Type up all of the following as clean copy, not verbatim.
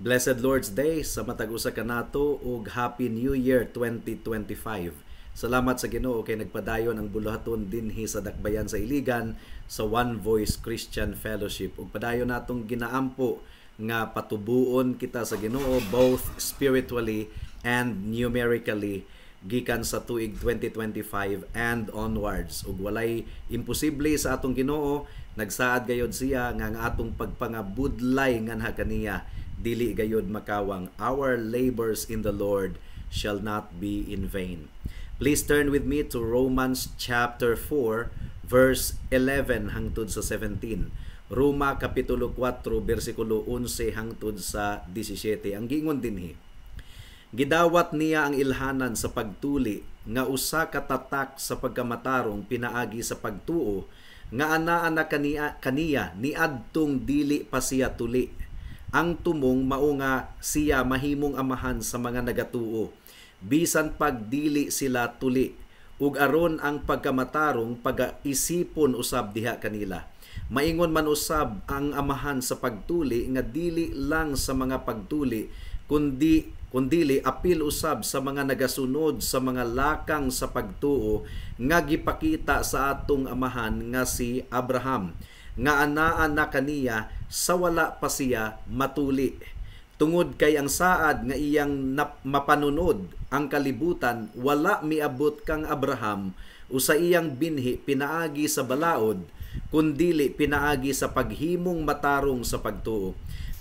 Blessed Lord's Day sa matag usa ka nato ug Happy New Year 2025. Salamat sa Ginoo kay nagpadayon ang buluhaton dinhi sa Dakbayan sa Iligan sa One Voice Christian Fellowship. Ug padayon natong ginaampo nga patubuon kita sa Ginoo both spiritually and numerically gikan sa tuig 2025 and onwards. Ug walay imposible sa atong Ginoo, nagsaad gayod siya nga ang atong pagpangabudlay nganha kaniya dili gayud makawang. Our labors in the Lord shall not be in vain. Please turn with me to Romans chapter 4 verse 11 hangtod sa 17. Roma kapitulo 4 bersikulo 11 hangtod sa 17. Ang giingon dinhi: Gidawat niya ang ilhanan sa pagtuli nga usa ka tatak sa pagkamatarong pinaagi sa pagtuo nga anaa na kaniya niadtong dili pa siya tuli. Ang tumong mao nga siya mahimong amahan sa mga nagatuo bisan pagdili sila tuli, ug aron ang pagkamatarong pagaisipon usab diha kanila. Maingon man usab ang amahan sa pagtuli nga dili lang sa mga pagtuli kundili apil usab sa mga nagasunod sa mga lakang sa pagtuo nga gipakita sa atong amahan nga si Abraham, nga anaa na kaniya sa wala pa siya matuli. Tungod kay ang saad nga iyang mapanunod ang kalibutan, wala miabot kang Abraham o sa iyang binhi pinaagi sa balaod, kundili pinaagi sa paghimong matarong sa pagtuo.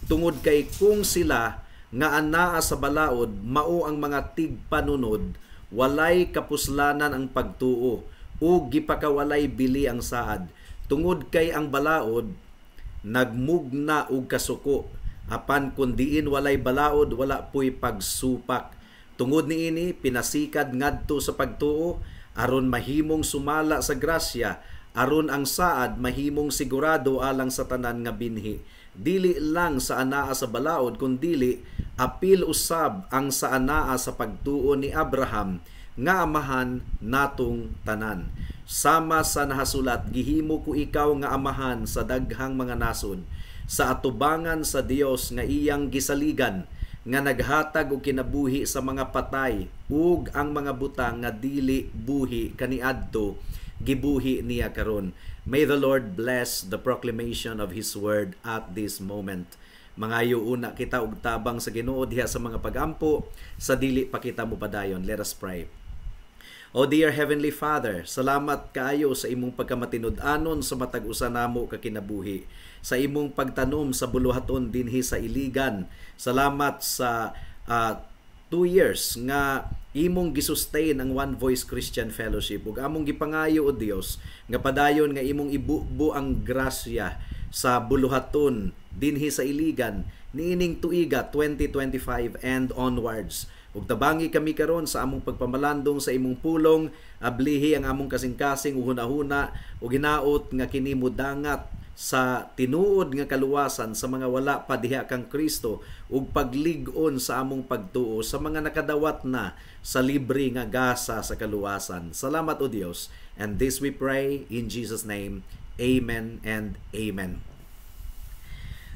Tungod kay kung sila nga anaa sa balaod mao ang mga tigpanunod, walay kapuslanan ang pagtuo ug gipakawalay bili ang saad. Tungod kay ang balaod nagmugna og kasuko, apan kun diin walay balaod wala puy pagsupak. Tungod niini pinasikad ngadto sa pagtuo aron mahimong sumala sa grasya, aron ang saad mahimong sigurado alang sa tanan nga binhi. Dili lang sa anaa sa balaod kundili apil usab ang sa anaa sa pagtuo ni Abraham nga amahan natong tanan. Sama sa nahasulat, gihimo ko ikaw nga amahan sa daghang mga nasod, sa atubangan sa Dios nga iyang gisaligan, nga naghatag og kinabuhi sa mga patay ug ang mga butang nga dili buhi kaniadto gibuhi niya karon. May the Lord bless the proclamation of His word at this moment. Mangayo una kita og tabang sa Ginoo diha sa mga pagampo sa dili pa kita mopadayon. Let us pray. O dear Heavenly Father, salamat kaayo sa imong pagkamatinud-anon sa matag usa namo ka kinabuhi, sa imong pagtanom sa buluhaton dinhi sa Iligan. Salamat sa 2 years nga imong gisustain ang One Voice Christian Fellowship, ug among gipangayo o Dios nga padayon nga imong ibubo ang grasya sa buluhaton dinhi sa Iligan niining tuiga 2025 and onwards. Ug tabangi kami karon sa among pagpamalandong sa imong pulong, ablihi ang among kasing-kasing uhuna-huna ug hinaot nga kini modangat sa tinuod nga kaluwasan sa mga wala pa diha kang Kristo ug paglig-on sa among pagtuo sa mga nakadawat na sa libre nga gasa sa kaluwasan. Salamat o Dios. And this we pray in Jesus name. Amen and amen.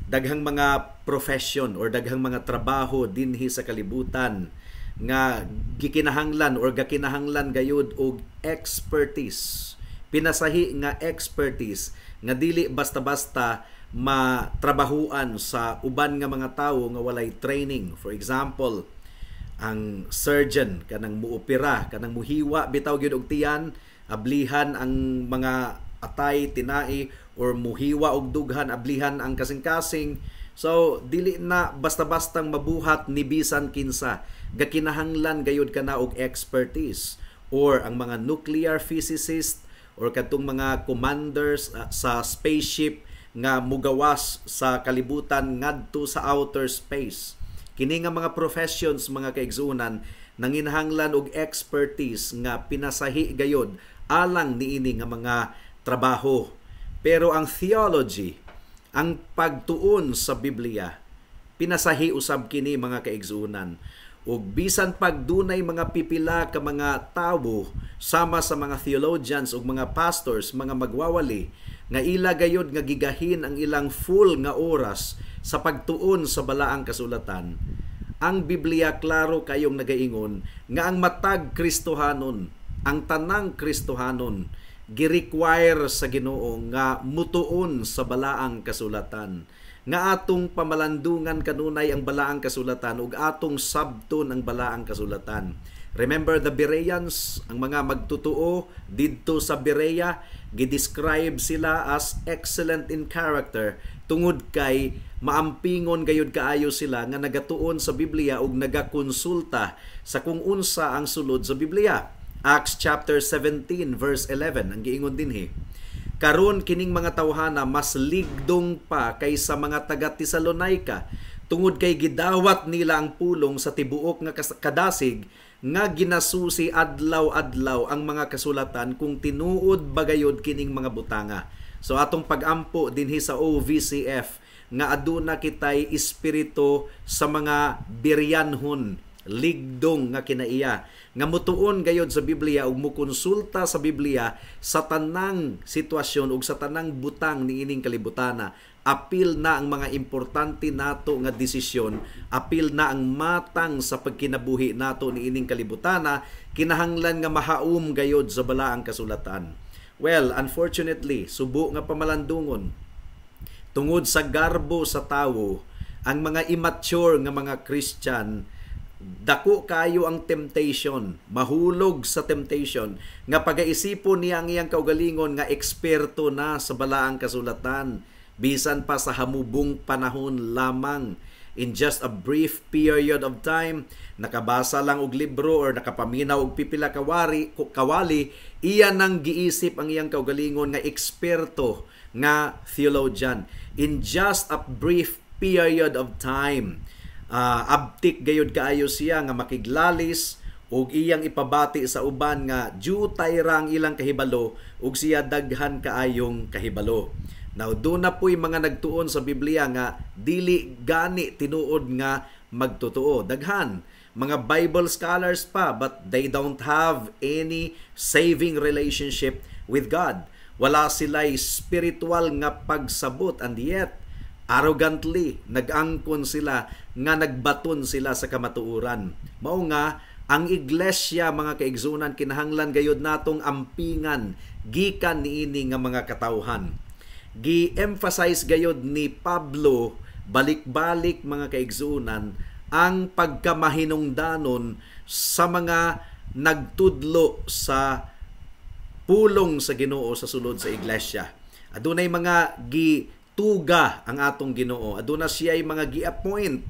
Daghang mga profession or daghang mga trabaho dinhi sa kalibutan nga gikinahanglan or gakinahanglan gayud og expertise, pinasahi nga expertise nga dili basta-basta matrabahuan sa uban nga mga tawo nga walay training. For example, ang surgeon kanang muopera, kanang muhiwa bitaw gyud og tiyan, ablihan ang mga atay, tinai, or muhiwa og dughan, ablihan ang kasing-kasing. So dili na basta-bastang mabuhat ni bisan kinsa, gakinahanglan gayud kana og expertise. Or ang mga nuclear physicist or katong mga commanders sa spaceship nga mugawas sa kalibutan ngadto sa outer space. Kini nga mga professions, mga kaigsunan, nanginahanglan og expertise nga pinasahi gayud alang niini nga mga trabaho. Pero ang theology, ang pagtuon sa Biblia, pinasahi usab kini, mga kaigsunan. Ug bisan pagdunay mga pipila ka mga tawo sama sa mga theologians ug mga pastors, mga magwawali nga ila gayud nga gigahin ang ilang full nga oras sa pagtuon sa balaang kasulatan, ang Biblia klaro kayong nagaingon nga ang matag Kristohanon, ang tanang Kristohanon, gi-require sa Ginoo nga mutuon sa balaang kasulatan, nga atong pamalandungan kanunay ang balaang kasulatan ug atong sabton ang balaang kasulatan. Remember the Bereans, ang mga magtutuo didto sa Berea, gidescribe sila as excellent in character tungod kay maampingon gayud kaayo sila nga nagatuon sa Biblia ug nagakonsulta sa kung unsa ang sulod sa Biblia. Acts chapter 17 verse 11 ang giingon dinhi. Karon kining mga tawhana mas ligdong pa kaysa mga taga Tesalonica tungod kay gidawat nila ang pulong sa tibuok nga kadasig nga ginasusi adlaw-adlaw ang mga kasulatan kung tinuod bagayod kining mga butanga. So atong pagampo dinhi sa OVCF nga aduna kitay espiritu sa mga Bereanhon, ligdong nga kinaiya, nga mutuon gayod sa Biblia ug mukonsulta sa Biblia sa tanang sitwasyon ug sa tanang butang niining kalibutana. Apil na ang mga importante nato nga desisyon, apil na ang matang sa pagkinabuhi nato niining kalibutana, kinahanglan nga mahaum gayod sa balaang kasulatan. Well, unfortunately, subo nga pamalandungon tungod sa garbo sa tawo, ang mga immature nga mga Christian, dako kayo ang temptation, mahulog sa temptation, nga pagaisipon niya ang iyang kaugalingon nga eksperto na sa balaang kasulatan, bisan pa sa hamubong panahon lamang. In just a brief period of time, nakabasa lang og libro or nakapaminaw og pipila kawali, iyan ang giisip ang iyang kaugalingon nga eksperto nga theologian. In just a brief period of time, abtik gayud kaayo siya nga makiglalis ug iyang ipabati sa uban nga jutay ra ang ilang kahibalo ug siya daghan kaayong kahibalo. Now, doon na po'y mga nagtuon sa Biblia nga dili gani tinuod nga magtutuo. Daghan, mga Bible scholars pa, but they don't have any saving relationship with God. Wala sila'y spiritual nga pagsabot, and yet, arrogantly, nag-angkon sila nga nagbaton sila sa kamatuuran. Mao nga, ang iglesia, mga kaigsunan, kinahanglan gayud natong ampingan gikan niini nga mga katawhan. Gi-emphasize gayod ni Pablo balik-balik, mga kaigsunan, ang pagkamahinungdanon sa mga nagtudlo sa pulong sa Ginoo sa sulod sa iglesia. Adunay mga gituga ang atong Ginoo. Aduna siya'y mga gi-appoint,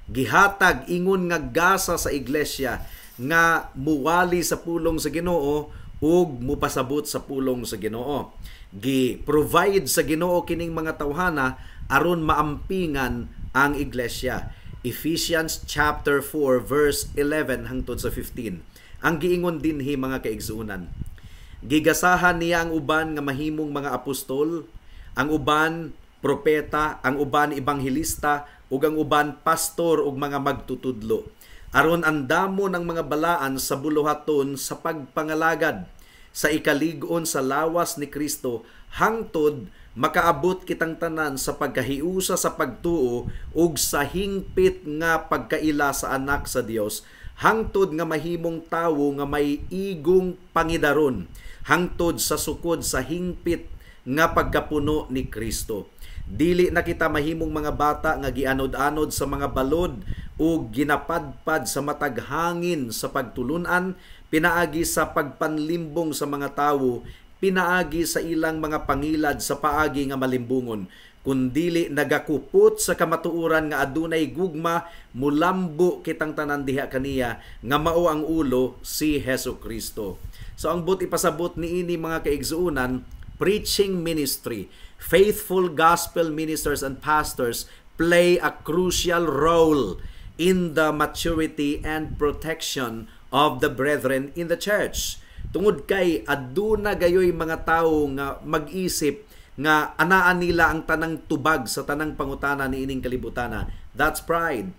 gihatag ingon nga gasa sa iglesia nga muwali sa pulong sa Ginoo ug mupasabot sa pulong sa Ginoo. Gi-provide sa Ginoo kining mga tawhana aron maampingan ang iglesia. Ephesians chapter 4 verse 11 hangtod sa 15. Ang giingon dinhi, mga kaigsunan, gigasahan niya ang uban nga mahimong mga apostol, ang uban propeta, ang uban ebanghelista, ug ang uban pastor ug mga magtutudlo, aron andamon ang mga balaan sa buluhaton sa pagpangalagad sa ikalig-on sa lawas ni Kristo, hangtod makaabot kitang tanan sa pagkahiusa sa pagtuo ug sa hingpit nga pagkaila sa anak sa Dios, hangtod nga mahimong tawo nga may igong pangidaron, hangtod sa sukod sa hingpit nga pagkapuno ni Kristo. Dili na kita mahimong mga bata nga gianod-anod sa mga balod o ginapadpad sa matag hangin sa pagtulunan, pinaagi sa pagpanlimbong sa mga tawo, pinaagi sa ilang mga pangilad sa paagi nga malimbungon, kundili nagakupot sa kamatuoran nga adunay gugma, mulambo kitang tanan diha kaniya nga mao ang ulo, si Hesukristo. So ang but ipasabot niini, mga kaigsuunan, preaching ministry, faithful gospel ministers and pastors play a crucial role in the maturity and protection of the brethren in the church. Tungod kay aduna gayoy mga tawo nga mag-isip nga anaan nila ang tanang tubag sa tanang pangutana niining kalibutana. That's pride.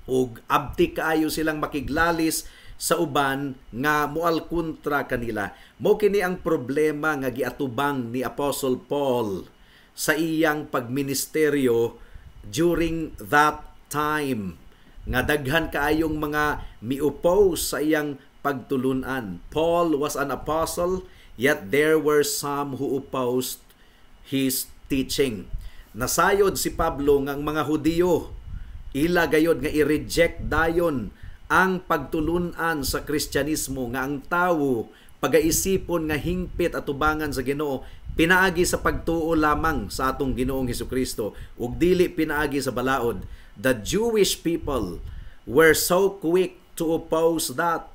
Ug abti kaayo silang makiglalis sa uban nga mual kontra kanila. Mao kini ang problema nga giatubang ni Apostle Paul sa iyang pagministeryo during that time nga daghan kaayong mga mi-oppose sa iyang pagtulunan. Paul was an apostle, yet there were some who opposed his teaching. Nasayod si Pablo nga ang mga Hudiyo ila gayod nga i-reject dayon ang pagtulunan sa Kristyanismo nga ang tawo pagaisipon nga hingpit at tubangan sa Ginoo pinaagi sa pagtuo lamang sa atong Ginoong Hesukristo ug dili pinaagi sa balaod. The Jewish people were so quick to oppose that.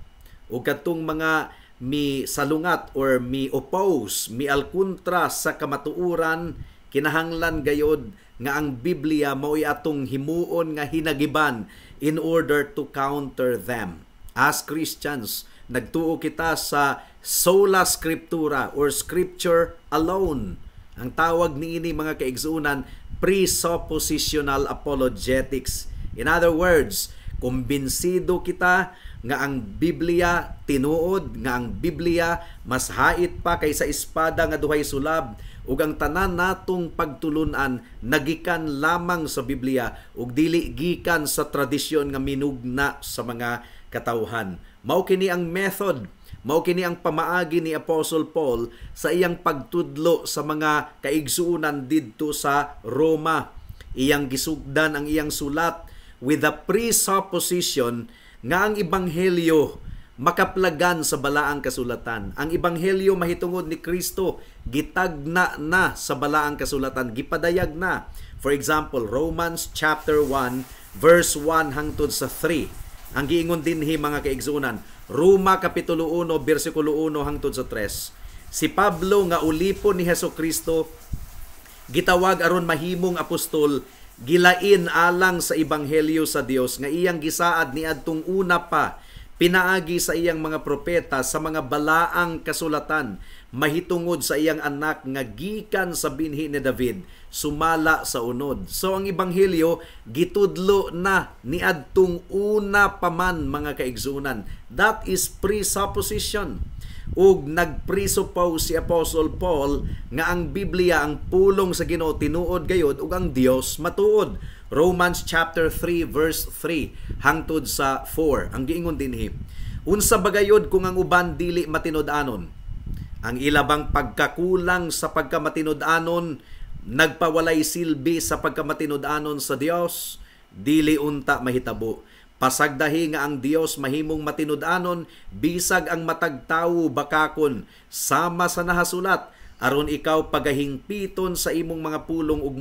Ug katong mga mi salungat or mi oppose, mi alkontra sa kamatuoran, kinahanglan gayod nga ang Biblia mao'y atong himuon nga hinagiban in order to counter them. As Christians, nagtuo kita sa sola scriptura or scripture alone. Ang tawag niini mga kaigsuunan, presuppositional apologetics. In other words, kumbinsido kita nga ang Biblia tinuod, nga ang Biblia mas hait pa kaysa espada nga duhay sulab, ug ang tanan natong pagtulunan nagikan lamang sa Biblia ug dili gikan sa tradisyon nga minugna sa mga katawhan. Mao kini ang method, mao kini ang pamaagi ni Apostle Paul sa iyang pagtudlo sa mga kaigsuunan didto sa Roma. Iyang gisugdan ang iyang sulat with the presupposition nga ang ebanghelyo makaplagan sa balaang kasulatan. Ang ebanghelyo mahitungod ni Kristo gitagna na sa balaang kasulatan, gipadayag na. For example, Romans chapter 1 verse 1 hangtod sa 3. Ang giingon dinhi mga kaigsuunan, Roma kapitulo 1 bersikulo 1 hangtod sa 3. Si Pablo nga ulipon ni Hesukristo gitawag aron mahimong apostol, gilain alang sa ebanghelyo sa Dios nga iyang gisaad niadtong una pa pinaagi sa iyang mga propeta sa mga balaang kasulatan mahitungod sa iyang anak nga gikan sa binhi ni David sumala sa unod. So ang ebanghelyo gitudlo na niadtong una pa man mga kaigsuunan. That is presupposition. Ug nagpresuppose si Apostle Paul nga ang Biblia ang pulong sa Ginoo tinuod gayod ug ang Dios matuod. Romans chapter 3 verse 3 hangtod sa 4. Ang giingon dinhi, unsa bagayod kung ang uban dili matinud-anon? Ang ilabang pagkakulang sa pagkamatinud-anon nagpawalay silbi sa pagkamatinud-anon sa Dios, dili unta mahitabo. Pasagdahi nga ang Dios mahimong matinud-anon bisag ang matag tawo bakakon sama sa nahasulat aron ikaw pagahingpiton sa imong mga pulong ug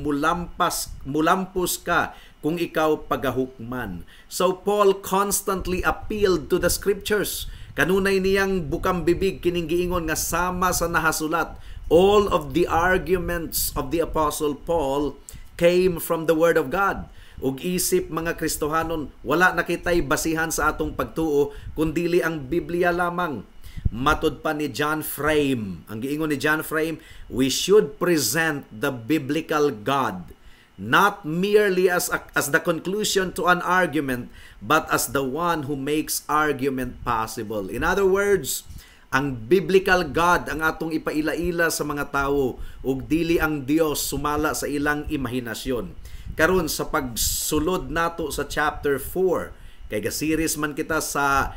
mulampos ka kung ikaw pagahukman. So Paul constantly appealed to the scriptures. Kanunay niyang bukang bibig kining giingon nga sama sa nahasulat. All of the arguments of the Apostle Paul came from the Word of God. Ug isip mga Kristohanon, wala nakitay basihan sa atong pagtuo kundili ang Biblia lamang. Matud pa ni John Frame, ang giingon ni John Frame, we should present the biblical God not merely as the conclusion to an argument, but as the one who makes argument possible. In other words, ang biblical God ang atong ipaila-ila sa mga tawo ug dili ang Dios sumala sa ilang imahinasyon. Karon sa pagsulod nato sa chapter 4, kay ga-series man kita sa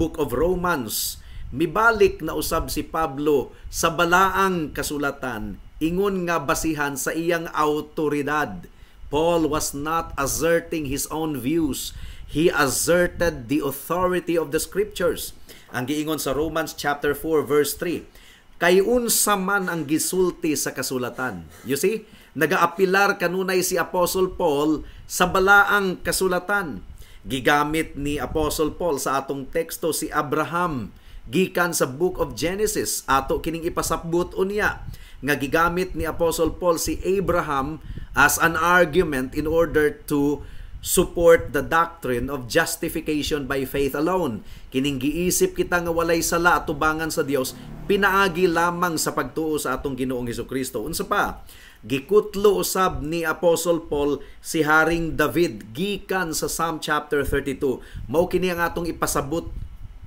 Book of Romans, mibalik na usab si Pablo sa balaang kasulatan, ingon nga basihan sa iyang autoridad. Paul was not asserting his own views. He asserted the authority of the scriptures. Ang giingon sa Romans chapter 4 verse 3, kay unsa man ang gisulti sa kasulatan. You see, nagaapilar kanunay si Apostle Paul sa balaang kasulatan. Gigamit ni Apostle Paul sa atong teksto si Abraham gikan sa Book of Genesis. Ato kining ipasabot unya nga gigamit ni Apostle Paul si Abraham as an argument in order to support the doctrine of justification by faith alone. Kining giisip kita nga walay sala atubangan sa Dios, pinaagi lamang sa pagtuo sa atong Ginoong Hesukristo. Unsa pa? Gikutlo usab ni Apostle Paul si Haring David gikan sa Psalm chapter 32. Mao kini ang atong ipasabot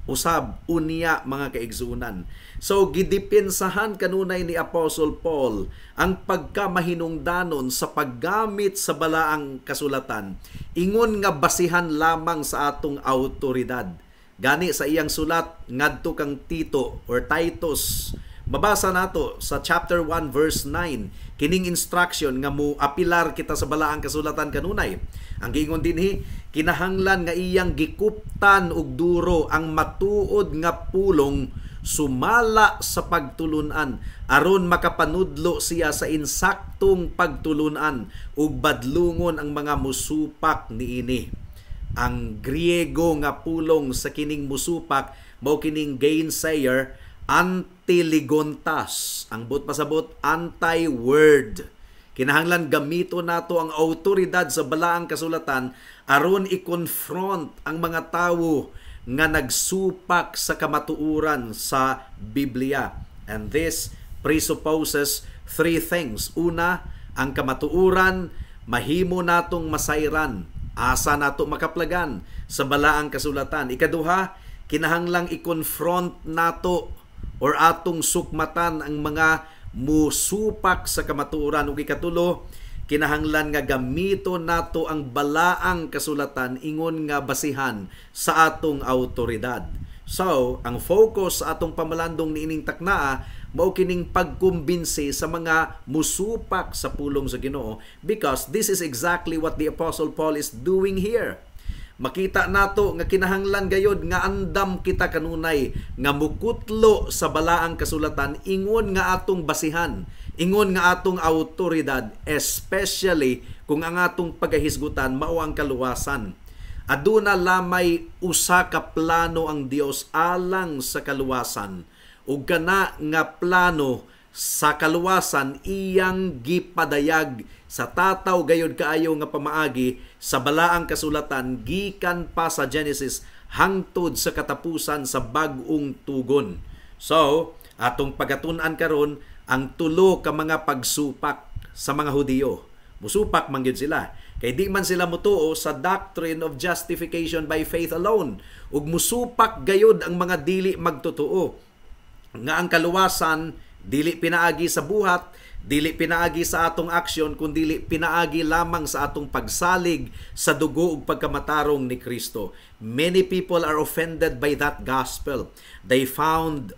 usab unya mga kaigsunan. So gidipinsahan kanunay ni Apostle Paul ang pagkamahinungdanon sa paggamit sa balaang kasulatan ingon nga basihan lamang sa atong awtoridad. Gani sa iyang sulat ngadto kang Tito or Titus, mabasa nato sa chapter 1 verse 9 kining instruction nga mo apilar kita sa balaang kasulatan kanunay. Ang giingon dinhi, kinahanglan nga iyang gikuptan og duro ang matuod nga pulong sumala sa pagtulunan aron makapanudlo siya sa insaktong pagtulunan ug badlungon ang mga musupak niini. Ang Griego nga pulong sa kining musupak mao kining gainsayer, antiligontas. Ang but pasabot anti-word. Kinahanglan gamito nato ang awtoridad sa balaang kasulatan aron i-confront ang mga tawo nga nagsupak sa kamatuoran sa Biblia. And this presupposes three things. Una, ang kamatuoran mahimo natong masayran. Asa nato makaplagan sa balaang kasulatan. Ikaduha, kinahanglang i-confront nato or atong sukmatan ang mga musupak sa kamatuoran. Ug ikatulo, kinahanglan nga gamito nato ang balaang kasulatan ingon nga basihan sa atong awtoridad. So, ang focus sa atong pamalandong niining taknaa mao kining pagkumbinsi sa mga musupak sa pulong sa Ginoo, because this is exactly what the Apostle Paul is doing here. Makita nato nga kinahanglan gayod nga andam kita kanunay nga mukutlo sa balaang kasulatan ingon nga atong basihan, ingon nga atong awtoridad, especially kung ang atong pagahisgutan mao ang kaluwasan. Aduna lamay usa ka plano ang Dios alang sa kaluwasan, ug kana nga plano sa kaluwasan iyang gipadayag sa tataw gayod kaayo nga pamaagi sa balaang kasulatan gikan pa sa Genesis hangtod sa katapusan sa bag-ong tugon. So, atong pagatun-an karon ang tulo ka mga pagsupak sa mga Hudiyo. Musupak man gyud sila kay di man sila mutuo sa doctrine of justification by faith alone, ug musupak gayod ang mga dili magtotoo nga ang kaluwasan dili pinaagi sa buhat, dili pinaagi sa atong aksyon, kundi pinaagi lamang sa atong pagsalig sa dugo ug pagkamatarong ni Kristo. Many people are offended by that gospel. They find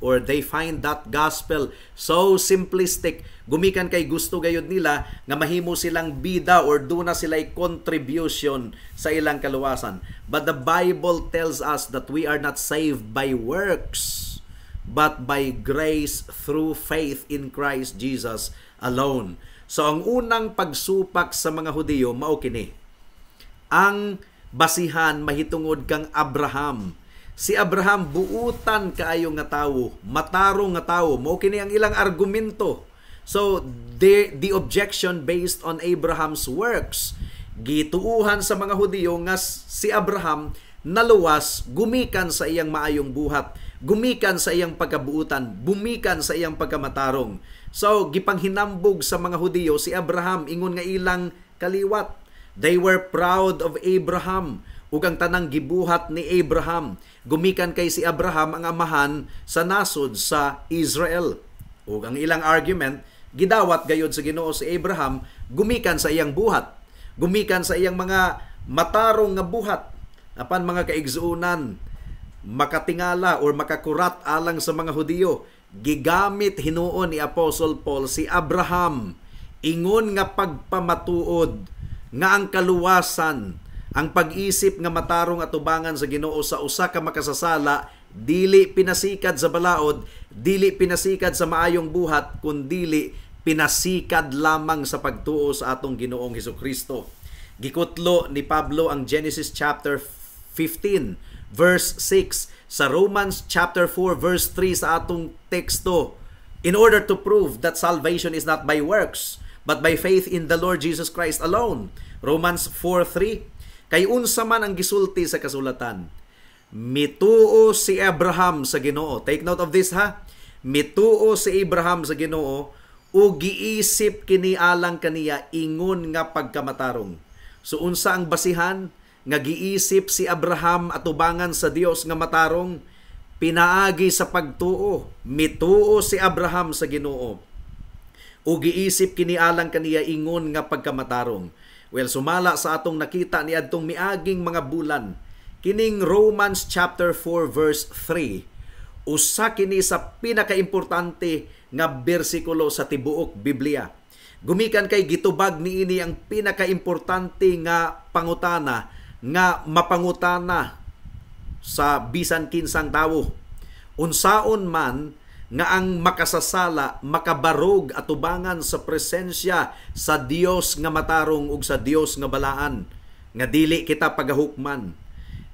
that gospel so simplistic. Gumikan kay gusto gayud nila nga mahimo silang bida or duna sila'y contribution sa ilang kaluwasan. But the Bible tells us that we are not saved by works, but by grace through faith in Christ Jesus alone. So ang unang pagsupak sa mga Hudiyo mao kini. Ang basihan mahitungod kang Abraham. Si Abraham buutan kaayo nga tawo, matarong nga tawo, mao kini ang ilang argumento. So the objection based on Abraham's works, gituuhan sa mga Hudiyo nga si Abraham naluwas gumikan sa iyang maayong buhat, gumikan sa iyang pagkabuutan, bumikan sa iyang pagkamatarong. So, gipanghinambog sa mga Hudiyo si Abraham ingon nga ilang kaliwat. They were proud of Abraham ug ang tanang gibuhat ni Abraham. Gumikan kay si Abraham ang amahan sa nasod sa Israel. Ug ang ilang argument, gidawat gayod sa Ginoo si Abraham, gumikan sa iyang buhat, gumikan sa iyang mga matarong nga buhat. Apan mga kaigsuunan, makatingala or makakurat alang sa mga Hudiyo, gigamit hinuon ni Apostle Paul si Abraham ingon nga pagpamatuod nga ang kaluwasan, ang pag-isip nga matarong atubangan sa Ginoo sa usa ka makasasala dili pinasikad sa balaod, dili pinasikad sa maayong buhat, kundi pinasikad lamang sa pagtuo sa atong Ginoong Hesukristo. Gikutlo ni Pablo ang Genesis chapter 15 verse 6 sa Romans chapter 4 verse 3 sa atong teksto, in order to prove that salvation is not by works but by faith in the Lord Jesus Christ alone. Romans 4:3, kay unsa man ang gisulti sa kasulatan, mituo si Abraham sa Ginoo. Take note of this ha. Mituo si Abraham sa Ginoo ug giisip kini alang kaniya ingon nga pagkamatarong. So unsa ang basihan nga giisip si Abraham atubangan sa Dios nga matarong? pinaagi sa pagtuo. Mituo si Abraham sa Ginoo. O giisip kini alang kaniya ingon nga pagkamatarong. Well, sumala sa atong nakita ni adtong miaging mga bulan. Kining Romans chapter 4 verse 3. Usa kini sa pinakaimportante nga bersikulo sa tibuok Biblia. Gumikan kay gitubag niini ang pinakaimportante nga pangutana nga mapangutana sa bisan kinsang tawo. Unsaon man nga ang makasasala, makabarog atubangan sa presensya sa Dios nga matarong ug sa Dios nga balaan, nga dili kita pagahukman.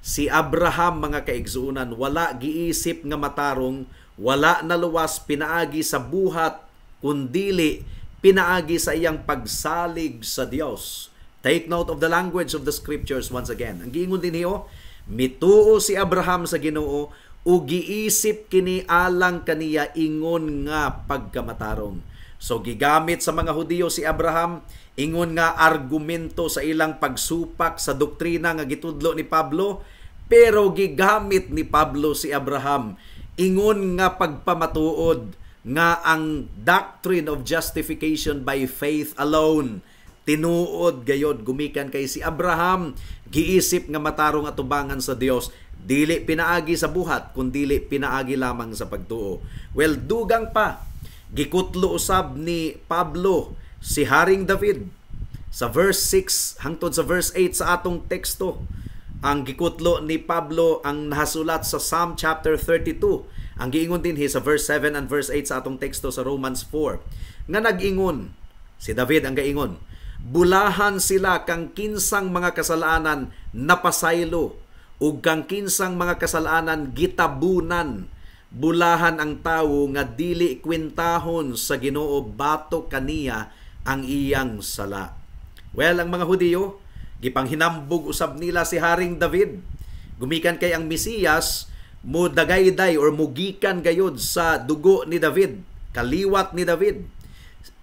Si Abraham, mga kaigsuunan, wala giisip nga matarong, wala naluwas pinaagi sa buhat, kundili pinaagi sa iyang pagsalig sa Dios. Take note of the language of the scriptures once again. Ang giingon din niyo, mituo si Abraham sa Ginoo ug giisip kini alang kaniya ingon nga pagkamatarong. So gigamit sa mga Hudiyo si Abraham ingon nga argumento sa ilang pagsupak sa doktrina nga gitudlo ni Pablo, pero gigamit ni Pablo si Abraham ingon nga pagpamatuod nga ang doctrine of justification by faith alone tinuod gayod gumikan kay si Abraham giisip nga matarong atubangan sa Dios, dili pinaagi sa buhat kundili pinaagi lamang sa pagtuo. Well, dugang pa gikutlo usab ni Pablo si Haring David sa verse 6 hangtod sa verse 8 sa atong teksto. Ang gikutlo ni Pablo ang nahasulat sa Psalm chapter 32. Ang giingon din sa verse 7 and verse 8 sa atong teksto sa Romans 4. Nga nag-ingon si David ang gaingon, bulahan sila kang kinsang mga kasalanan napasaylo ug kang kinsang mga kasalanan gitabunan. Bulahan ang tawo nga dili kwintahon sa Ginoo batok kaniya ang iyang sala. Well, ang mga Hudiyo gipanghinambog usab nila si Haring David. Gumikan kay ang Mesiyas mo dagayday or mugikan gayud sa dugo ni David, kaliwat ni David.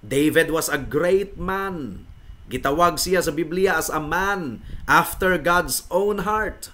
David was a great man. Gitawag siya sa Biblia as a man after God's own heart.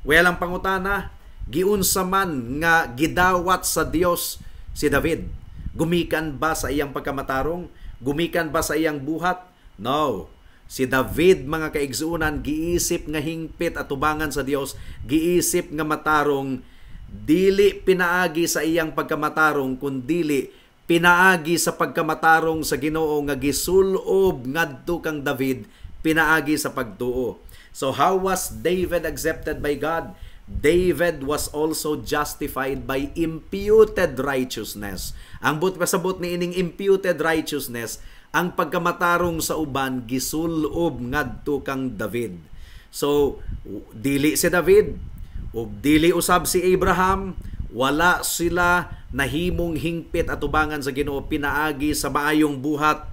Well, ang pangutana, giunsa man nga gidawat sa Dios si David? Gumikan ba sa iyang pagkamatarong? Gumikan ba sa iyang buhat? No. Si David, mga kaigsuunan, giisip nga hingpit at tubangan sa Dios, giisip nga matarong, dili pinaagi sa iyang pagkamatarong, kundili pinaagi sa pagkamatarong sa Ginoo nga gisulob ngadto kang David pinaagi sa pagtuo. So how was David accepted by God? David was also justified by imputed righteousness. Ang pasabot ni ining imputed righteousness, ang pagkamatarong sa uban gisulob ngadto kang David. So dili si David ug dili usab si Abraham, wala sila nahimong hingpit at tubangan sa Ginoo pinaagi sa maayong buhat,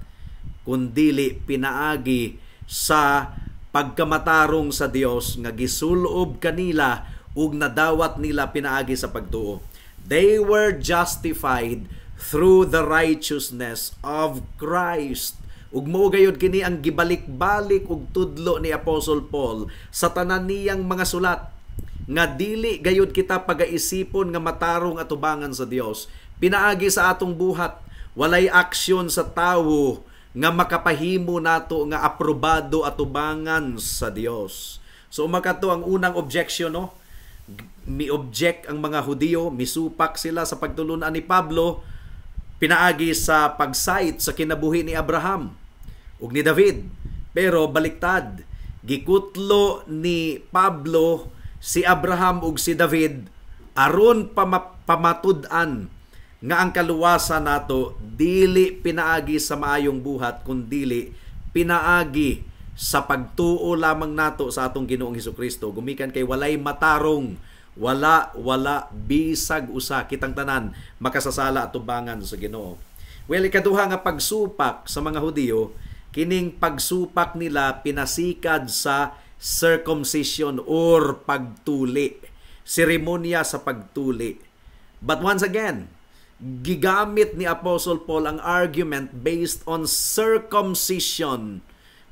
kundili pinaagi sa pagkamatarong sa Dios nga gisulob kanila ug nadawat nila pinaagi sa pagtuo. They were justified through the righteousness of Christ. Ug mao gayud kini ang gibalik-balik ug tudlo ni Apostle Paul sa tanan niyang mga sulat, nga dili gayud kita pagaisipon nga matarong atubangan sa Dios pinaagi sa atong buhat. Walay aksyon sa tawo nga makapahimo nato nga aprobado atubangan sa Dios. So makato ang unang objection, no? Mi-object ang mga Hudiyo, misupak sila sa pagtulunan ni Pablo pinaagi sa pag-cite sa kinabuhi ni Abraham ug ni David. Pero baliktad, gikutlo ni Pablo si Abraham ug si David aron pamatud-an nga ang kaluwasan nato dili pinaagi sa maayong buhat kundili pinaagi sa pagtuo lamang nato sa atong Ginoong Hesukristo. Gumikan kay walay matarong, wala bisag usa, kitang tanan makasasala at tubangan sa Ginoo. Well, ikaduha nga pagsupak sa mga Hudiyo, kining pagsupak nila pinasikad sa circumcision or pagtuli, seremonya sa pagtuli. But once again, gigamit ni Apostle Paul ang argument based on circumcision,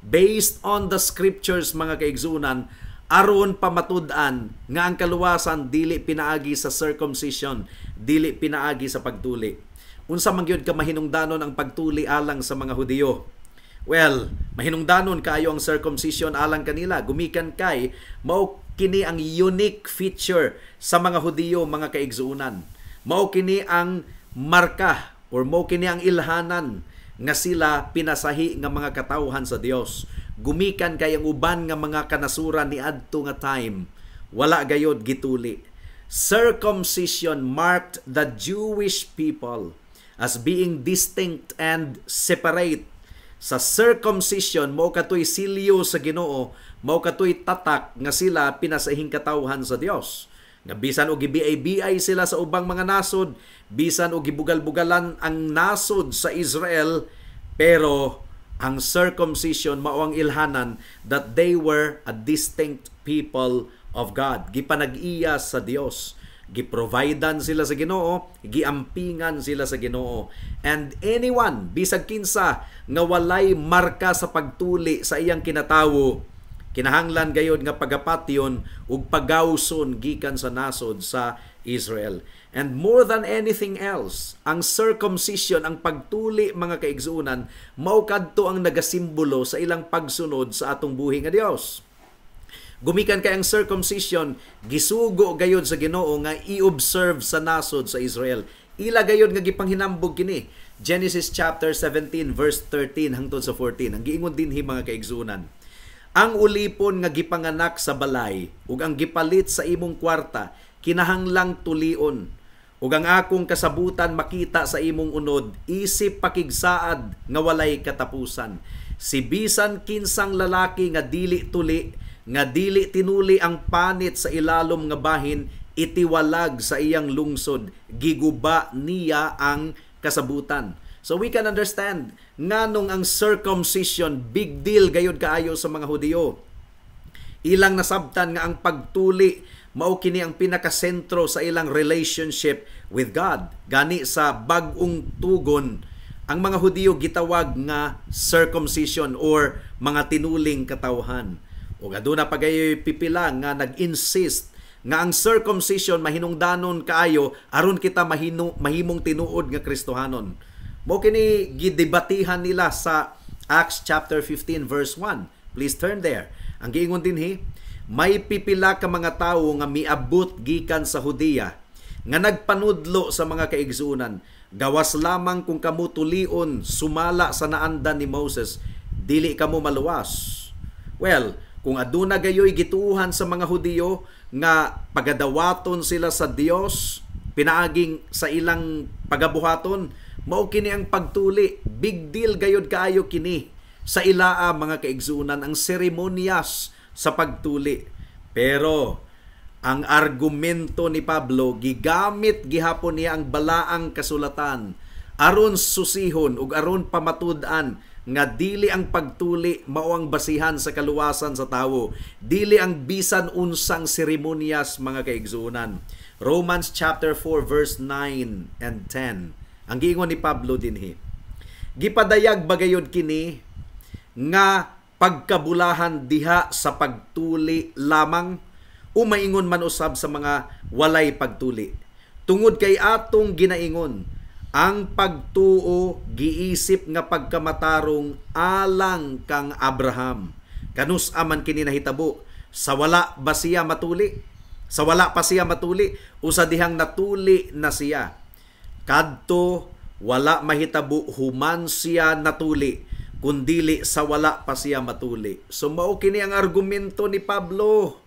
based on the scriptures, mga kaigsunan, aron pamatud-an nga ang kaluwasan dili pinaagi sa circumcision, dili pinaagi sa pagtuli. Unsa man gyud ka mahinungdanon ang pagtuli alang sa mga Hudiyo? Well, mahinungdanon kaayo ang circumcision alang kanila. Gumikan kay mao kini ang unique feature sa mga Hudiyo, mga kaigsuunan. Mao kini ang marka or mao kini ang ilhanan nga sila pinasahi nga mga katawhan sa Dios. Gumikan kay ang uban nga mga kanasuran ni adto nga time wala gayod gituli. Circumcision marked the Jewish people as being distinct and separate. Sa circumcision mao katoy silyo sa Ginoo, mao katoy tatak nga sila pinasahing katawhan sa Dios. Nga bisan og gibiay-biay sila sa ubang mga nasod, bisan og gibugal-bugalan ang nasod sa Israel, pero ang circumcision mao ang ilhanan that they were a distinct people of God. Gipanag-iya sa Dios. Giprovidean sila sa Ginoo, giampingan sila sa Ginoo. And anyone, bisag kinsa nga walay marka sa pagtuli sa iyang kinatawo, kinahanglan gayod nga pagapatyon ug pagawson gikan sa nasod sa Israel. And more than anything else, ang circumcision, ang pagtuli, mga kaigsuunan, mao kadto ang nagasimbolo sa ilang pagsunod sa atong buhi nga Dios. Gumikan kay ang circumcision, gisugo gayod sa Ginoo nga i-observe sa nasod sa Israel. Ila gayod nga gipanghinambog kini. Genesis chapter 17 verse 13 hangtod sa 14. Ang giingon dinhi, mga kaigsuunan. Ang ulipon nga gipanganak sa balay ug ang gipalit sa imong kwarta kinahanglang tulion, ug ang akong kasabutan makita sa imong unod, isip pakigsaad nga walay katapusan. Si bisan kinsang lalaki nga dili tuli, nga dili tinuli ang panit sa ilalom nga bahin, itiwalag sa iyang lungsod, giguba niya ang kasabutan. So we can understand nganong ang circumcision big deal gayud kaayo sa mga Hudiyo. Ilang nasabtan nga ang pagtuli mao kini ang pinakasentro sa ilang relationship with God. Gani sa bag-ong tugon, ang mga Hudiyo gitawag nga circumcision or mga tinuling katawhan. O aduna pagayoy pipila nga nag-insist nga ang circumcision mahinungdanon kaayo aron kita mahimong tinuod nga Kristohanon. Mo kini gidebatihan nila sa Acts chapter 15 verse 1. Please turn there. Ang giingon dinhi, may pipila ka mga tawo nga miabot gikan sa Hudiya nga nagpanudlo sa mga kaigsuunan. Gawas lamang kung kamo tulion sumala sa naandan ni Moses, dili kamo maluwas. Well, kung aduna gayoy gituuhan sa mga Hudiyo nga pagadawaton sila sa Dios, pinaaging sa ilang pagabuhaton, mao kini ang pagtuli. Big deal gayod kaayo kini sa ilaa, mga kaigsuunan, ang seremonyas sa pagtuli. Pero ang argumento ni Pablo, gigamit gihapon niya ang balaang kasulatan aron susihon ug aron pamatud-an nga dili ang pagtuli mao ang basihan sa kaluwasan sa tawo, dili ang bisan unsang seremonyas, mga kaigsuunan. Romans chapter 4 verse 9 and 10. Ang giingon ni Pablo dinhi, gipadayag bagayod kini nga pagkabulahan diha sa pagtuli lamang, o maingon man usab sa mga walay pagtuli. Tungod kay atong ginaingon, ang pagtuo giisip nga pagkamatarong alang kang Abraham. Kanus aman kini nahitabo, sa wala ba siya matuli? Sa wala pa siya matuli o sa dihang natuli na siya? Kadto wala mahitabo human siya natuli, kundili sa wala pa siya matuli. So mao kini ang argumento ni Pablo.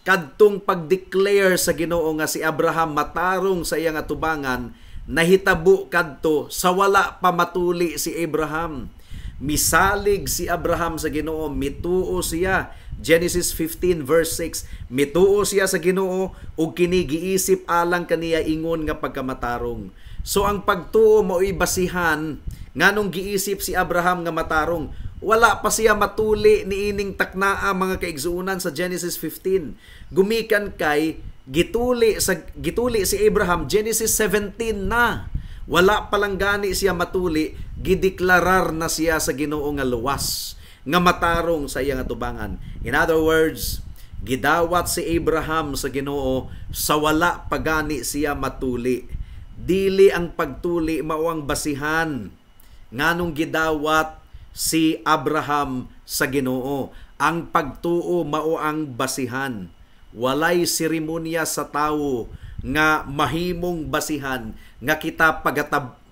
Kadtong pag-declare sa Ginoo nga si Abraham matarong sa iyang atubangan, nahitabo kadto sa wala pa matuli si Abraham. Misalig si Abraham sa Ginoo, mituo siya. Genesis 15 verse 6, mituo siya sa Ginoo ug kini giisip alang kaniya ingon nga pagkamatarong. So ang pagtuo mao'y basihan nganong giisip si Abraham nga matarong. Wala pa siya matuli ni ining taknaa, mga kaigsuunan, sa Genesis 15. Gumikan kay gituli si Abraham Genesis 17 na. Wala pa lang gani siya matuli, gideklarar na siya sa Ginoo nga luwas, nga matarong sa iyang atubangan. In other words, Gidawat si Abraham sa Ginoo sa wala pagani siya matuli. Dili ang pagtuli mao ang basihan nganong gidawat si Abraham sa Ginoo. Ang pagtuo mao ang basihan. Walay seremonya sa tawo nga mahimong basihan nga kita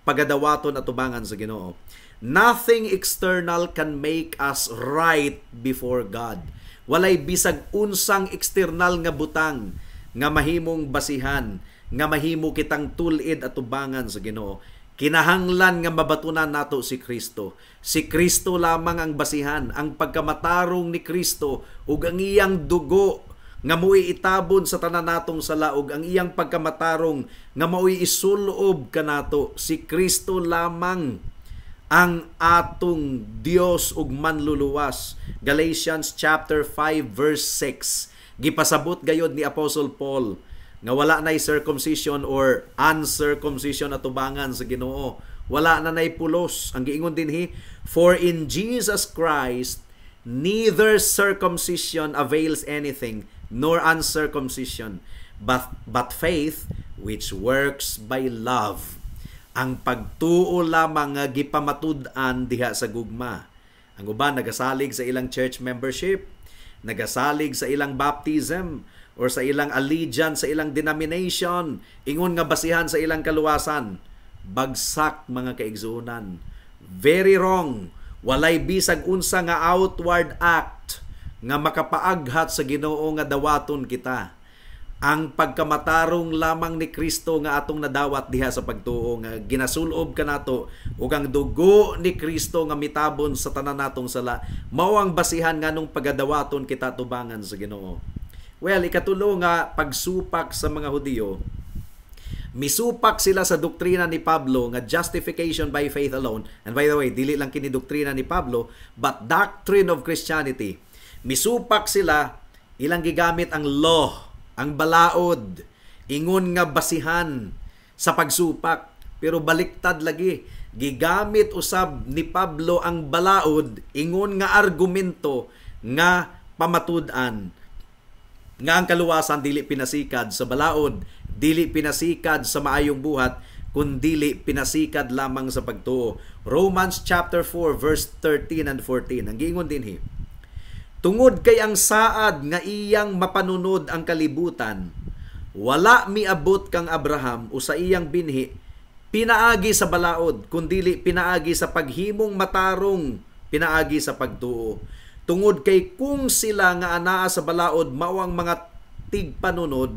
pagadawaton at tubangan sa Ginoo. Nothing external can make us right before God. Walay bisag unsang external nga butang nga mahimong basihan, nga mahimo kitang tulid at tubangan sa Ginoo. Kinahanglan nga mabatunan nato si Kristo. Si Kristo lamang ang basihan, ang pagkamatarong ni Kristo ug ang iyang dugo nga mo'y itabon sa tanan natong sala ug ang iyang pagkamatarong nga mo'y isulob kanato. Si Kristo lamang ang atong Dios ug manluluwas. Galatians chapter 5 verse 6. Gipasabot gayod ni Apostle Paul nga wala nay circumcision or uncircumcision at tubangan sa Ginoo. Wala na nay pulos. Ang giingon dinhi, for in Jesus Christ neither circumcision avails anything nor uncircumcision, but faith which works by love. Ang pagtuo lamang nga gipamatud-an diha sa gugma. Ang uban nagasalig sa ilang church membership, nagasalig sa ilang baptism, or sa ilang allegiance sa ilang denomination, ingon nga basihan sa ilang kaluwasan. Bagsak mga kaigsuonan. Very wrong. Walay bisag unsa nga outward act nga makapaaghat sa Ginoo nga dawaton kita. Ang pagkamatarong lamang ni Kristo nga atong nadawat diha sa pagtuo nga ginasulob kanato ug ang dugo ni Kristo nga mitabon sa tanan natong sala mao ang basihan nganong pagadawaton kita tubangan sa Ginoo. Well, ikatulo nga pagsupak sa mga Hudiyo, misupak sila sa doktrina ni Pablo nga justification by faith alone. And by the way, dili lang kini doktrina ni Pablo, but doctrine of Christianity. Misupak sila, ilang gigamit ang law, ang balaod, ingon nga basihan sa pagsupak. Pero baliktad lagi, gigamit usab ni Pablo ang balaod, ingon nga argumento nga pamatud-an. Nga ang kaluwasan dili pinasikad sa balaod, dili pinasikad sa maayong buhat, kundili pinasikad lamang sa pagtuo. Romans chapter 4 verse 13 and 14. Ang giingon dinhi, tungod kay ang saad nga iyang mapanunod ang kalibutan, wala miabot kang Abraham o sa iyang binhi pinaagi sa balaod, kundili pinaagi sa paghimong matarong, pinaagi sa pagtuo. Tungod kay kung sila nga anaa sa balaod mao ang mga tigpanunod,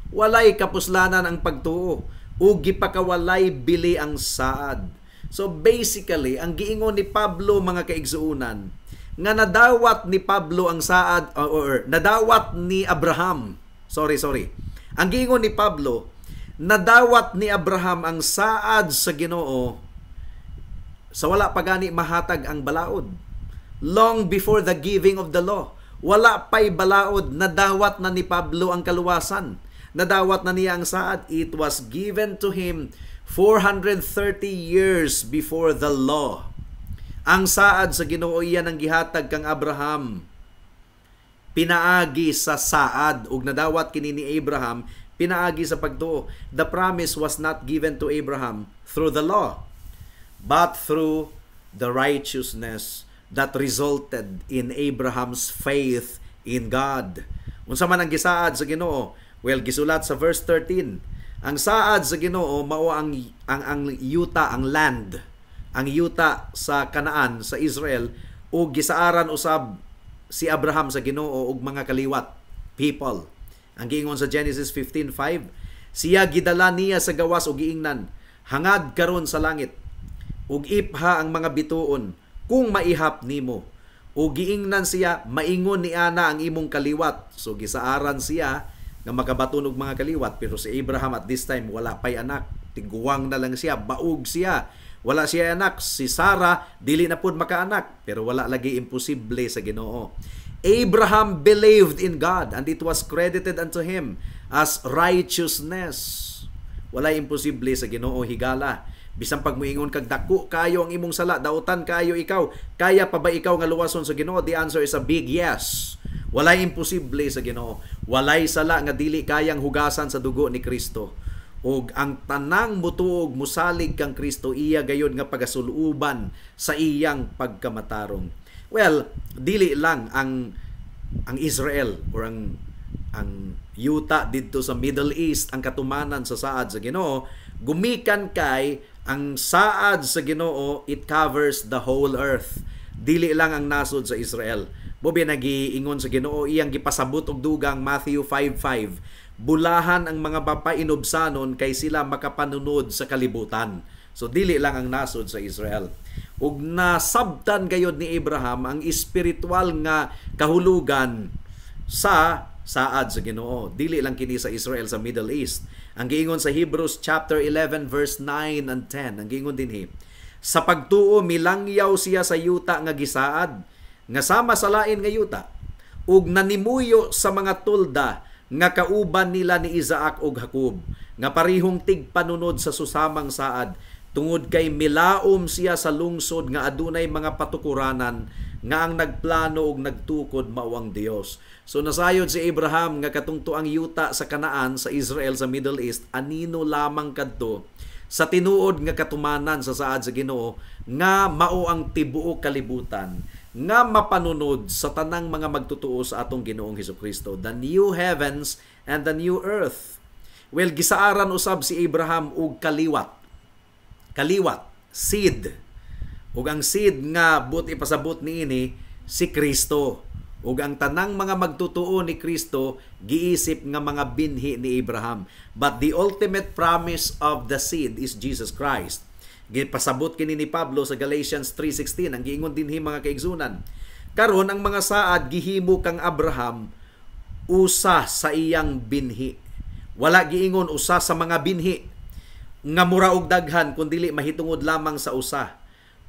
walay kapuslanan ang pagtuo o gipakawalay bili ang saad. So basically, ang giingon ni Pablo mga kaigsuunan, nga nadawat ni Pablo ang saad or nadawat ni Abraham. Sorry. Ang giingon ni Pablo, nadawat ni Abraham ang saad sa Ginoo sa wala pa gani mahatag ang balaod. Long before the giving of the law. Wala pa'y balaod, nadawat na ni Pablo ang kaluwasan. Nadawat na niya ang saad. It was given to him 430 years before the law. Ang saad sa Ginoo iyan ang gihatag kang Abraham. Pinaagi sa saad ug nadawat kini ni Abraham pinaagi sa pagtuo. The promise was not given to Abraham through the law, but through the righteousness that resulted in Abraham's faith in God. Unsa man ang gisaad sa Ginoo? Well, gisulat sa verse 13. Ang saad sa Ginoo mao ang yuta, ang land, ang yuta sa Kanaan, sa Israel, ug gisaaran usab si Abraham sa Ginoo ug mga kaliwat, people. Ang giingon sa Genesis 15:5, siya gidala niya sa gawas ug giingnan, hangad karon sa langit, ug ipha ang mga bituon kung maihap nimo. O giingnan siya, maingon ni ana ang imong kaliwat. So gisaaran siya nga makabaton og mga kaliwat, pero si Abraham at this time wala pay anak. Tiguwang na lang siya, baog siya. Wala siya anak. Si Sarah dili na pud makaanak, pero wala lagi imposible sa Ginoo. Abraham believed in God and it was credited unto him as righteousness. Wala imposible sa Ginoo higala. Bisan pag muingon kag dako kayo ang imong sala, dautan kayo ikaw, kaya pa ba ikaw nga luwason sa Ginoo? The answer is a big yes. Walay imposible sa Ginoo. Walay sala nga dili kayang hugasan sa dugo ni Kristo. Ug ang tanang mutuog musalig kang Kristo, iya gayud nga pagasuluban sa iyang pagkamatarong. Well, dili lang ang Israel or ang yuta dito sa Middle East ang katumanan sa saad sa Ginoo. Gumikan kay ang saad sa Ginoo, it covers the whole earth. Dili lang ang nasod sa Israel. Bobi nagiingon sa Ginoo, iyang gipasabot og dugang Matthew 5:5. Bulahan ang mga papainobsanon kay sila makapanunod sa kalibutan. So dili lang ang nasod sa Israel. Ug nasabtan gayud ni Abraham ang espiritual nga kahulugan sa saad sa Ginoo. Dili lang kini sa Israel, sa Middle East. Ang giingon sa Hebrews chapter 11 verse 9 and 10, ang giingon dinhi, sa pagtuo milangyaw siya sa yuta nga gisaad, nga sama sa lain nga yuta, ug nanimuyo sa mga tulda nga kauban nila ni Isaac ug Jacob, nga parihong tigpanunod sa susamang saad, tungod kay milaom siya sa lungsod nga adunay mga patukuranan, nga ang nagplano ug nagtukod mao ang Dios. So nasayod si Abraham nga katungtoang yuta sa Kanaan sa Israel sa Middle East, anino lamang kadto sa tinuod nga katumanan sa saad sa Ginoo nga mao ang tibuok kalibutan nga mapanunod sa tanang mga magtutuo sa atong Ginoong Hesukristo, the new heavens and the new earth. Well, gisaaran usab si Abraham og kaliwat, seed. Ug ang seed nga ipasabot niini si Kristo. Ug ang tanang mga magtutuo ni Kristo giisip nga mga binhi ni Abraham. But the ultimate promise of the seed is Jesus Christ. Gipasabot kini ni Pablo sa Galatians 3:16, ang giingon dinhi mga kaigsunan. Karon ang mga saad gihimo kang Abraham usa sa iyang binhi. Wala giingon usa sa mga binhi nga mura og daghan, kundi mahitungod lamang sa usa,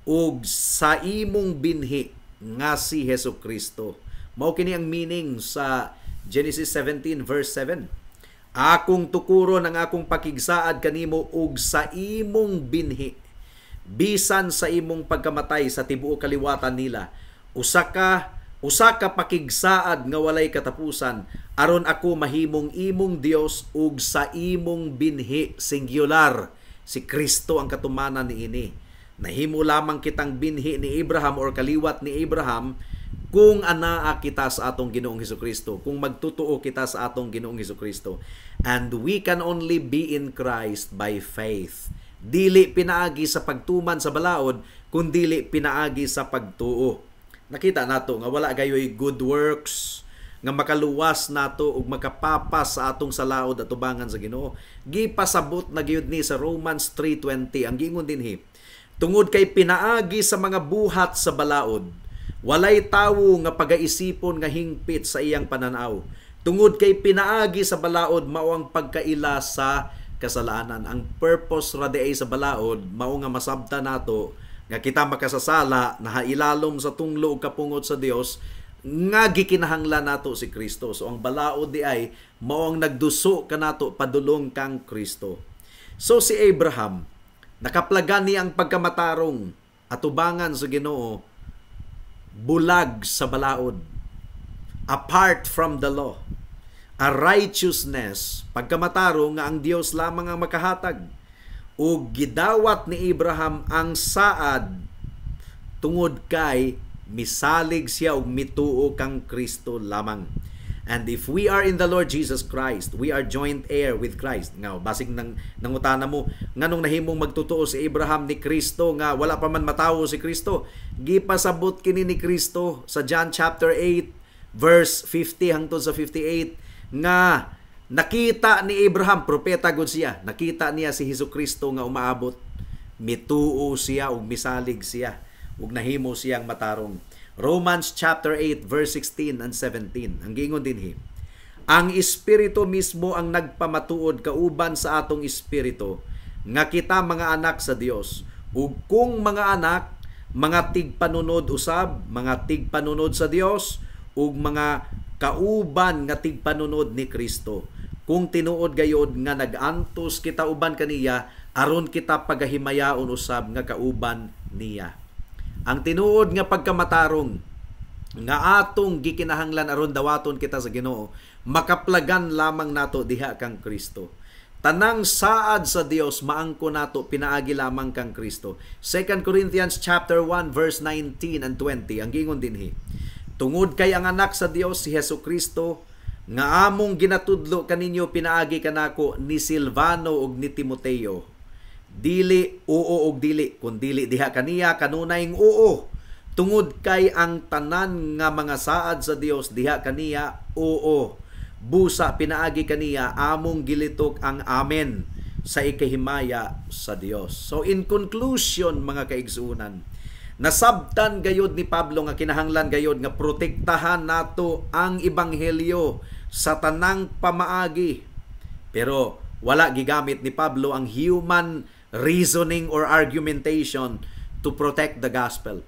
ug sa imong binhi nga si Hesukristo. Mao kini ang meaning sa Genesis 17 verse 7. Akong tukuron ang akong pakigsaad kanimo ug sa imong binhi, bisan sa imong pagkamatay sa tibuok kaliwatan nila. Usa ka pakigsaad nga walay katapusan, aron ako mahimong imong Dios ug sa imong binhi, singular, si Kristo ang katumanan niini. Nahimo lamang kitang binhi ni Abraham or kaliwat ni Abraham kung anaa kita sa atong Ginoong Hesukristo, kung magtutuo kita sa atong Ginoong Hesukristo. And we can only be in Christ by faith. Dili pinaagi sa pagtuman sa balaod, kundi pinaagi sa pagtuo. Nakita nato nga wala gayoy good works nga makaluwas nato ug makapapas sa atong salaod at tubangan sa Ginoo. Gipasabot na gyud ni sa Romans 3:20, ang giingon dinhi, tungod kay pinaagi sa mga buhat sa balaod, walay tawo nga pagaisipon nga hingpit sa iyang pananaw. Tungod kay pinaagi sa balaod mao ang pagkaila sa kasalanan. Ang purpose ra diay sa balaod mao nga masabtan nato nga kita makasasala, nahailalom sa tunglo ug kapungot sa Dios, nga gikinahanglan nato si Kristo. So ang balaod diay mao ang nagduso kanato padulong kang Kristo. So si Abraham nakaplagan niya ang pagkamatarong at tubangan sa Ginoo, bulag sa balaod, apart from the law, a righteousness, pagkamatarong nga ang Dios lamang ang makahatag. O gidawat ni Abraham ang saad tungod kay misalig siya og mituo kang Kristo lamang. And if we are in the Lord Jesus Christ, we are joint heir with Christ. Nga, basig nangutana mo, nganong nahimong magtutuo si Abraham ni Kristo nga wala pa man matawo si Kristo? Gipasabot kini ni Kristo sa John chapter 8, verse 50 hangtod sa 58, nga nakita ni Abraham, propeta gud siya, nakita niya si Hesukristo nga umaabot, mituo siya ug misalig siya, ug nahimo siyang matarong. Romans chapter 8 verse 16 and 17. Ang giingon dinhi, ang Espiritu mismo ang nagpamatuod kauban sa atong espiritu nga kita mga anak sa Dios. Ug kung mga anak, mga tigpanunod usab, mga tigpanunod sa Dios, ug mga kauban nga tigpanunod ni Kristo. Kung tinuod gayod nga nagantos kita uban kaniya, aron kita pagahimayaon usab nga kauban niya. Ang tinuod nga pagkamatarong nga atong gikinahanglan aron dawaton kita sa Ginoo, makaplagan lamang nato diha kang Kristo. Tanang saad sa Dios maangko nato pinaagi lamang kang Kristo. 2 Corinthians chapter 1 verse 19 and 20 ang giingon dinhi. Tungod kay ang anak sa Dios si Hesukristo nga among ginatudlo kaninyo pinaagi kanako ni Silvano ug ni Timoteo. Dili oo ug dili kun dili diha kaniya kanunayng oo. Tungod kay ang tanan nga mga saad sa Dios diha kaniya oo. Busa pinaagi kaniya among gilitok ang amen sa ikahimaya sa Dios. So in conclusion mga kaigsuunan, nasabtan gayod ni Pablo nga kinahanglan gayod nga protektahan nato ang ebanghelyo sa tanang pamaagi. Pero wala gigamit ni Pablo ang human reasoning or argumentation to protect the gospel.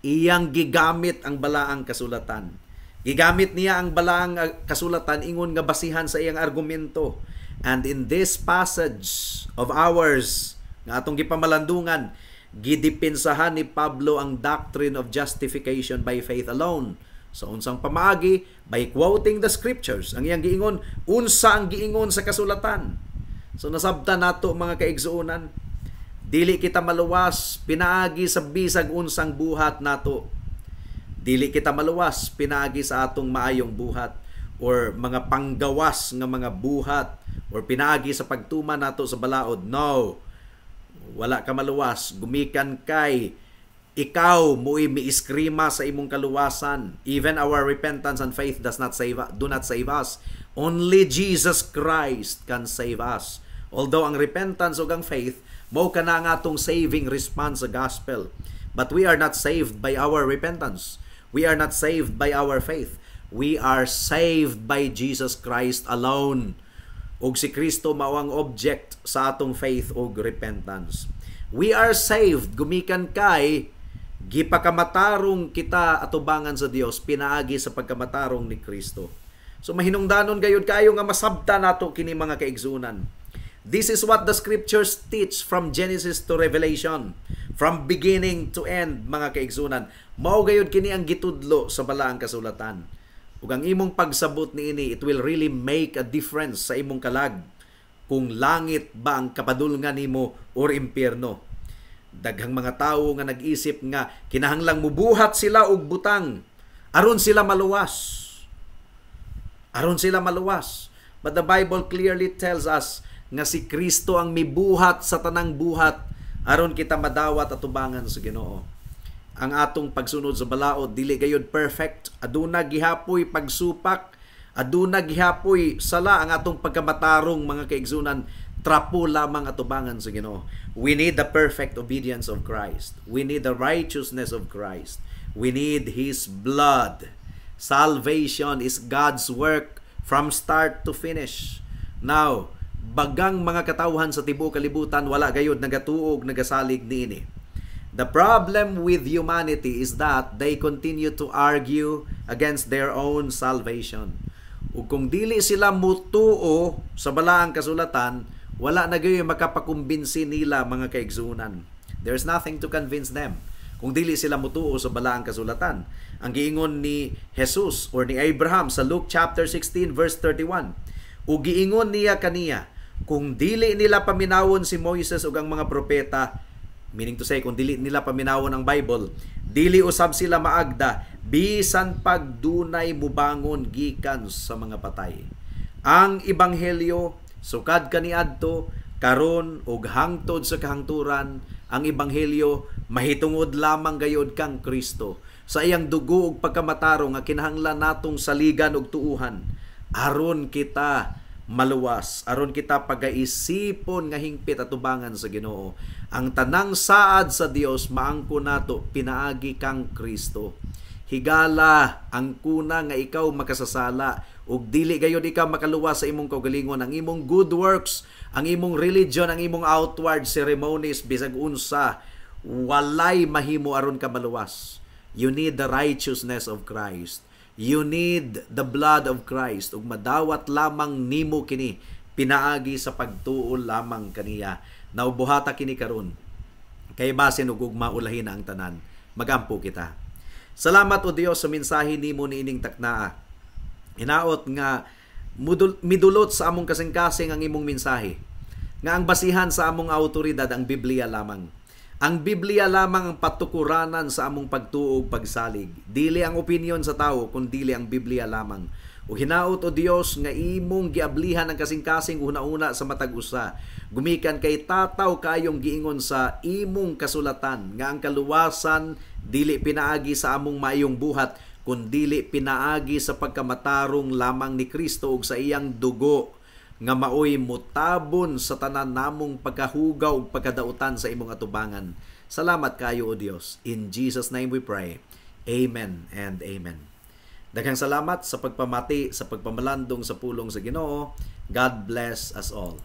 Iyang gigamit ang balaang kasulatan. Gigamit niya ang balaang kasulatan ingon nga basihan sa iyang argumento. And in this passage of ours nga atong gipamalandungan, gidipinsahan ni Pablo ang doctrine of justification by faith alone. So unsang pamaagi? By quoting the scriptures. Ang iyang giingon, unsa ang giingon sa kasulatan. So nasabtan nato mga kaigsuonan, dili kita maluwas pinaagi sa bisag unsang buhat nato. Dili kita maluwas pinaagi sa atong maayong buhat or mga panggawas nga mga buhat or pinaagi sa pagtuman nato sa balaod. No. Wala ka maluwas. Gumikan kay ikaw mo'y miiskrima sa imong kaluwasan. Even our repentance and faith do not save us. Only Jesus Christ can save us. Although ang repentance ug ang faith mao kana nga atong saving response sa gospel. But we are not saved by our repentance. We are not saved by our faith. We are saved by Jesus Christ alone. Ug si Kristo mao ang object sa atong faith ug repentance. We are saved gumikan kay gipakamatarong kita atubangan sa Dios pinaagi sa pagkamatarong ni Kristo. So mahinungdanon gayud kayo nga masabtan nato kini mga kaigsunan. This is what the scriptures teach from Genesis to Revelation, from beginning to end mga kaigsunan. Mao gayud kini ang gitudlo sa balaang kasulatan. Ug ang imong pagsabot niini, it will really make a difference sa imong kalag kung langit ba ang kapadulngan nimo or impyerno. Daghang mga tawo nga nag-isip nga kinahanglang mubuhat sila og butang aron sila maluwas. Aron sila maluwas. But the Bible clearly tells us nga si Kristo ang mibuhat sa tanang buhat aron kita madawat at tubangan sa Ginoo. Ang atong pagsunod sa balaod dili gayud perfect. Aduna gihapoy pagsupak, aduna gihapoy sala ang atong pagkamatarong mga kaigsunan. Trapo lamang atubangan sa Ginoo. We need the perfect obedience of Christ. We need the righteousness of Christ. We need His blood. Salvation is God's work from start to finish. Now, bagang mga katawhan sa tibuok kalibutan wala gayud nagatuog nagasalig niini. The problem with humanity is that they continue to argue against their own salvation. Ug kung dili sila mutuo sa balaang kasulatan, wala na gayud makapakumbinsi nila mga kaigsunan. There's nothing to convince them kung dili sila mutuo sa balaang kasulatan. Ang giingon ni Jesus or ni Abraham sa Luke chapter 16 verse 31. Ug giingon niya kaniya, kung dili nila paminawon si Moises ug ang mga propeta, meaning to say, kung dili nila paminawon ang Bible, dili usab sila maagda, bisan pagdunay mubangon gikan sa mga patay. Ang ebanghelyo, sukad kaniadto, karon ug hangtod sa kahangturan, ang ebanghelyo mahitungod lamang gayud kang Kristo. Sa iyang dugo ug pagkamatarong nga kinahanglan natong saligan ug tuuhan, aron kita maluwas, aron kita pagaisipon nga hingpit at tubangan sa Ginoo. Ang tanang saad sa Dios maangko nato pinaagi kang Kristo. Higala ang kuna nga ikaw makasasala ug dili gayud ikaw makaluwas sa imong kaugalingon, ang imong good works, ang imong religion, ang imong outward ceremonies bisag unsa walay mahimo aron ka maluwas. You need the righteousness of Christ. You need the blood of Christ ug madawat lamang nimo kini pinaagi sa pagtuo lamang kaniya. Naubuhata kini karon. Kay basin ug ugma ulahin na ang tanan. Magampo kita. Salamat o Dios sa mensahe nimo niining taknaa. Hinaot nga midulot sa among kasing-kasing ang imong mensahe. Nga ang basihan sa among autoridad ang Biblia lamang. Ang Biblia lamang ang patukuranan sa among pagtuo ug pagsalig. Dili ang opinyon sa tao, kundi ang Biblia lamang. O hinaot o Dios nga imong giablihan ang kasing-kasing una-una sa matag usa. Gumikan kay tataw kayong giingon sa imong kasulatan nga ang kaluwasan dili pinaagi sa among maayong buhat, kundili pinaagi sa pagkamatarong lamang ni Kristo ug sa iyang dugo nga maoy mutabon sa tanan namong pagkahugaw ug pagkadautan sa imong atubangan. Salamat kayo o Dios. In Jesus' name we pray. Amen and amen. Daghang salamat sa pagpamati, sa pagpamalandong sa pulong sa Ginoo. God bless us all.